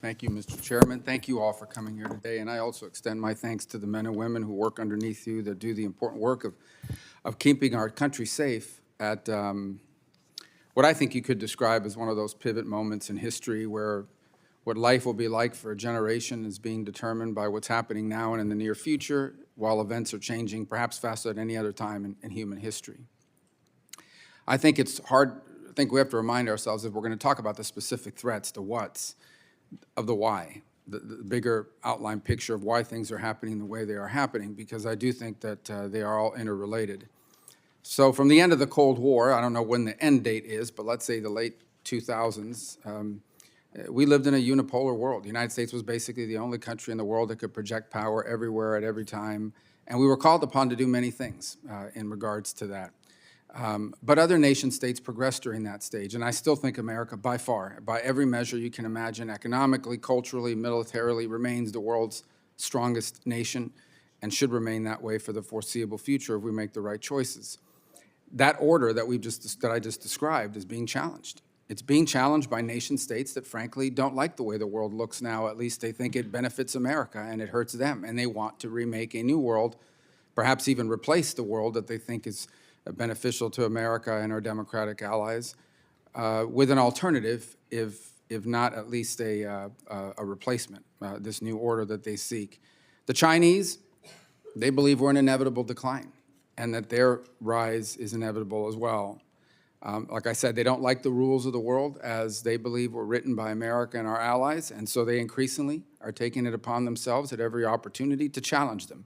Thank you, Mr. Chairman. Thank you all for coming here today. And I also extend my thanks to the men and women who work underneath you that do the important work of keeping our country safe at what I think you could describe as one of those pivot moments in history where what life will be like for a generation is being determined by what's happening now and in the near future, while events are changing perhaps faster than any other time in human history. I think it's hard, I think we have to remind ourselves if we're going to talk about the specific threats, the what's, of the why, the bigger outline picture of why things are happening the way they are happening, because I do think that they are all interrelated. So from the end of the Cold War, I don't know when the end date is, but let's say the late 2000s, we lived in a unipolar world. The United States was basically the only country in the world that could project power everywhere at every time, and we were called upon to do many things in regards to that. But other nation states progressed during that stage, and I still think America, by far, by every measure you can imagine, economically, culturally, militarily, remains the world's strongest nation and should remain that way for the foreseeable future if we make the right choices. That order that I just described is being challenged. It's being challenged by nation states that, frankly, don't like the way the world looks now. At least they think it benefits America and it hurts them, and they want to remake a new world, perhaps even replace the world that they think is beneficial to America and our democratic allies, with an alternative, if not at least a replacement, this new order that they seek. The Chinese, they believe we're in inevitable decline and that their rise is inevitable as well. Like I said, they don't like the rules of the world as they believe were written by America and our allies, and so they increasingly are taking it upon themselves at every opportunity to challenge them.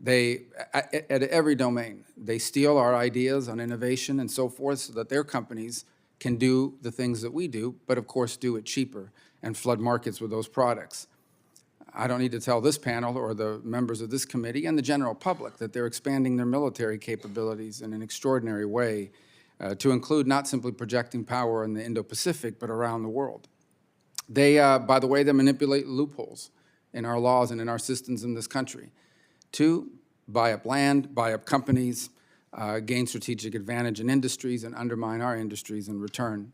They, at every domain, they steal our ideas on innovation and so forth so that their companies can do the things that we do, but of course do it cheaper and flood markets with those products. I don't need to tell this panel or the members of this committee and the general public that they're expanding their military capabilities in an extraordinary way to include not simply projecting power in the Indo-Pacific, but around the world. They, by the way, they manipulate loopholes in our laws and in our systems in this country to buy up land, buy up companies, gain strategic advantage in industries, and undermine our industries in return.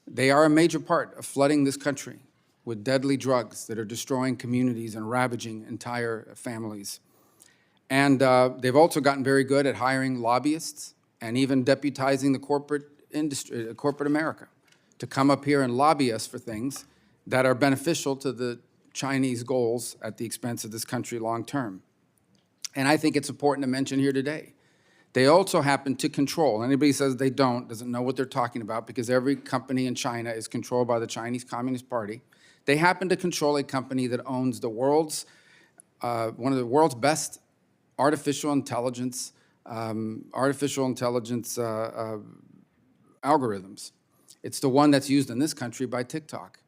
They are a major part of flooding this country with deadly drugs that are destroying communities and ravaging entire families. And they've also gotten very good at hiring lobbyists and even deputizing the corporate industry, corporate America, to come up here and lobby us for things that are beneficial to the Chinese goals at the expense of this country long term. And I think it's important to mention here today, they also happen to control. Anybody says they don't, doesn't know what they're talking about, because every company in China is controlled by the Chinese Communist Party. They happen to control a company that owns the world's, one of the world's best artificial intelligence algorithms. It's the one that's used in this country by TikTok.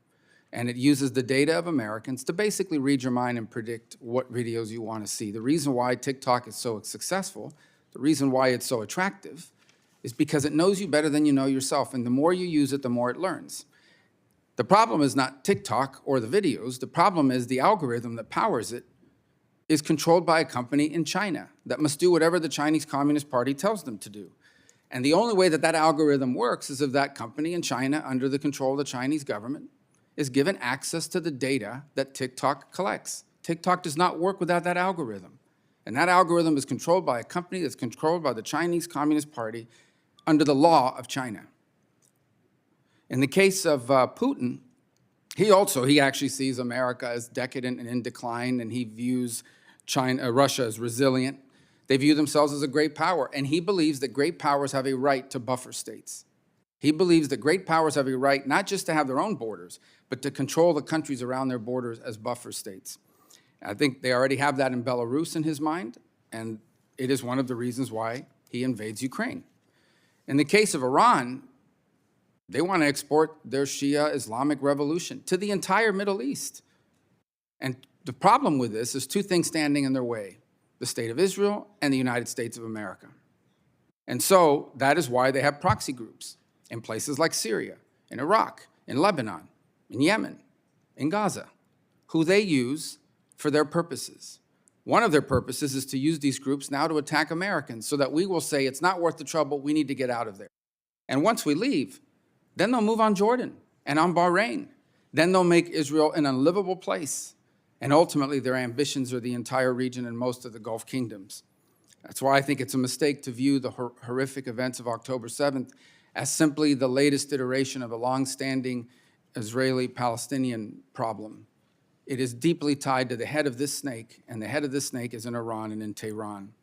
And it uses the data of Americans to basically read your mind and predict what videos you want to see. The reason why TikTok is so successful, the reason why it's so attractive, is because it knows you better than you know yourself. And the more you use it, the more it learns. The problem is not TikTok or the videos. The problem is the algorithm that powers it is controlled by a company in China that must do whatever the Chinese Communist Party tells them to do. And the only way that that algorithm works is if that company in China, under the control of the Chinese government, is given access to the data that TikTok collects. TikTok does not work without that algorithm. And that algorithm is controlled by a company that's controlled by the Chinese Communist Party under the law of China. In the case of Putin, he actually sees America as decadent and in decline, and he views Russia as resilient. They view themselves as a great power, and he believes that great powers have a right to buffer states. He believes that great powers have a right not just to have their own borders, but to control the countries around their borders as buffer states. I think they already have that in Belarus in his mind, and it is one of the reasons why he invades Ukraine. In the case of Iran, they want to export their Shia Islamic revolution to the entire Middle East. And the problem with this is two things standing in their way: the state of Israel and the United States of America. And so that is why they have proxy groups in places like Syria, in Iraq, in Lebanon, in Yemen, in Gaza, who they use for their purposes. One of their purposes is to use these groups now to attack Americans so that we will say it's not worth the trouble, we need to get out of there. And once we leave, then they'll move on Jordan and on Bahrain Then they'll make Israel an unlivable place. And ultimately, their ambitions are the entire region and most of the Gulf kingdoms. That's why I think it's a mistake to view the horrific events of October 7th as simply the latest iteration of a long-standing Israeli-Palestinian problem. It is deeply tied to the head of this snake, and the head of this snake is in Iran and in Tehran.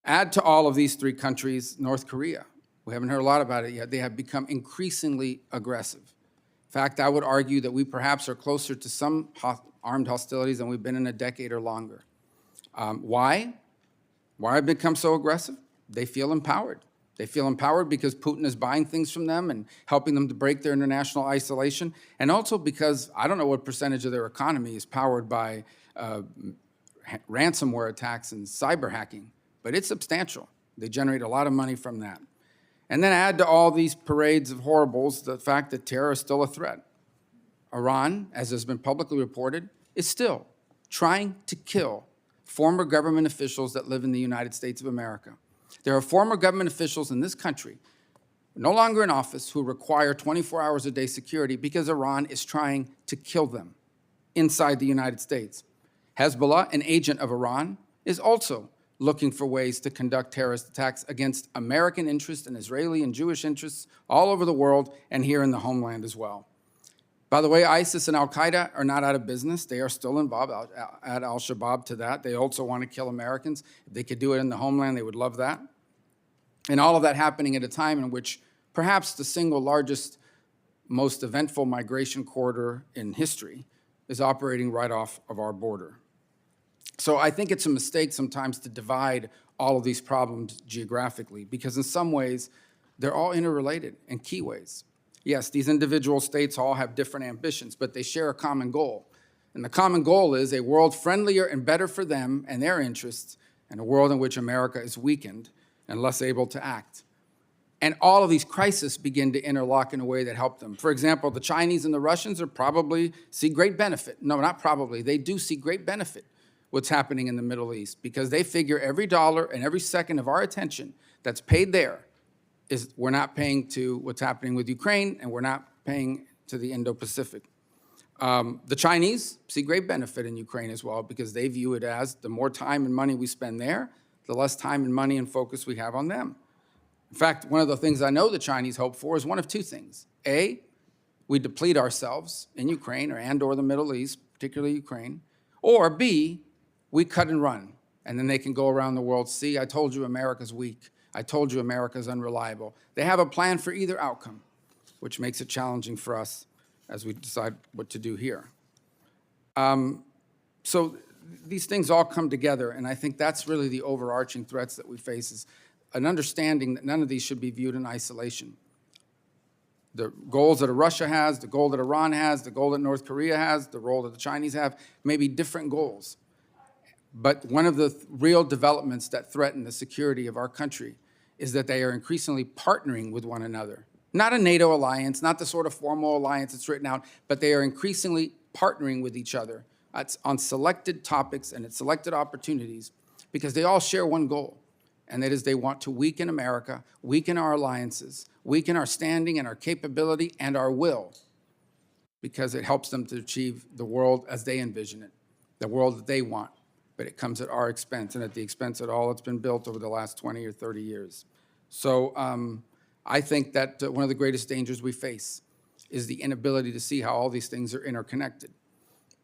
Add to all of these three countries North Korea. We haven't heard a lot about it yet. They have become increasingly aggressive. In fact, I would argue that we perhaps are closer to some armed hostilities than we've been in a decade or longer. Why? Why have they become so aggressive? They feel empowered. They feel empowered because Putin is buying things from them and helping them to break their international isolation, and also because I don't know what percentage of their economy is powered by ransomware attacks and cyber hacking, but it's substantial. They generate a lot of money from that. And then add to all these parades of horribles the fact that terror is still a threat. Iran, as has been publicly reported, is still trying to kill former government officials that live in the United States of America. There are former government officials in this country, no longer in office, who require 24 hours a day security because Iran is trying to kill them inside the United States. Hezbollah, an agent of Iran, is also looking for ways to conduct terrorist attacks against American interests and Israeli and Jewish interests all over the world and here in the homeland as well. By the way, ISIS and al-Qaeda are not out of business. They are still involved. Add al-Shabaab to that. They also want to kill Americans. If they could do it in the homeland, they would love that. And all of that happening at a time in which perhaps the single largest, most eventful migration corridor in history is operating right off of our border. So I think it's a mistake sometimes to divide all of these problems geographically, because in some ways, they're all interrelated in key ways. Yes, these individual states all have different ambitions, but they share a common goal. And the common goal is a world friendlier and better for them and their interests, and a world in which America is weakened and less able to act. And all of these crises begin to interlock in a way that help them. For example, the Chinese and the Russians are probably see great benefit. No, not probably. They do see great benefit what's happening in the Middle East, because they figure every dollar and every second of our attention that's paid there is we're not paying to what's happening with Ukraine, and we're not paying to the Indo-Pacific. The Chinese see great benefit in Ukraine as well, because they view it as the more time and money we spend there, the less time and money and focus we have on them. In fact, one of the things I know the Chinese hope for is one of two things. A, we deplete ourselves in Ukraine or the Middle East, particularly Ukraine. Or B, we cut and run, and then they can go around the world, see, I told you America's weak. I told you America's unreliable. They have a plan for either outcome, which makes it challenging for us as we decide what to do here. So these things all come together, and I think that's really the overarching threats that we face, is an understanding that none of these should be viewed in isolation. The goals that Russia has, the goal that Iran has, the goal that North Korea has, the role that the Chinese have, may be different goals. But one of the real developments that threaten the security of our country is that they are increasingly partnering with one another. Not a NATO alliance, not the sort of formal alliance that's written out, but they are increasingly partnering with each other on selected topics and at selected opportunities, because they all share one goal, and that is they want to weaken America, weaken our alliances, weaken our standing and our capability and our will, because it helps them to achieve the world as they envision it, the world that they want. But it comes at our expense and at the expense of all that's been built over the last 20 or 30 years. So I think that one of the greatest dangers we face is the inability to see how all these things are interconnected.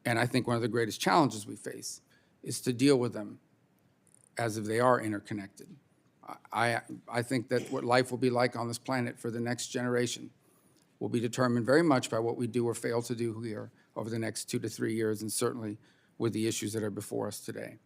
And I think one of the greatest challenges we face is to deal with them as if they are interconnected. I think that what life will be like on this planet for the next generation will be determined very much by what we do or fail to do here over the next 2 to 3 years, and certainly with the issues that are before us today.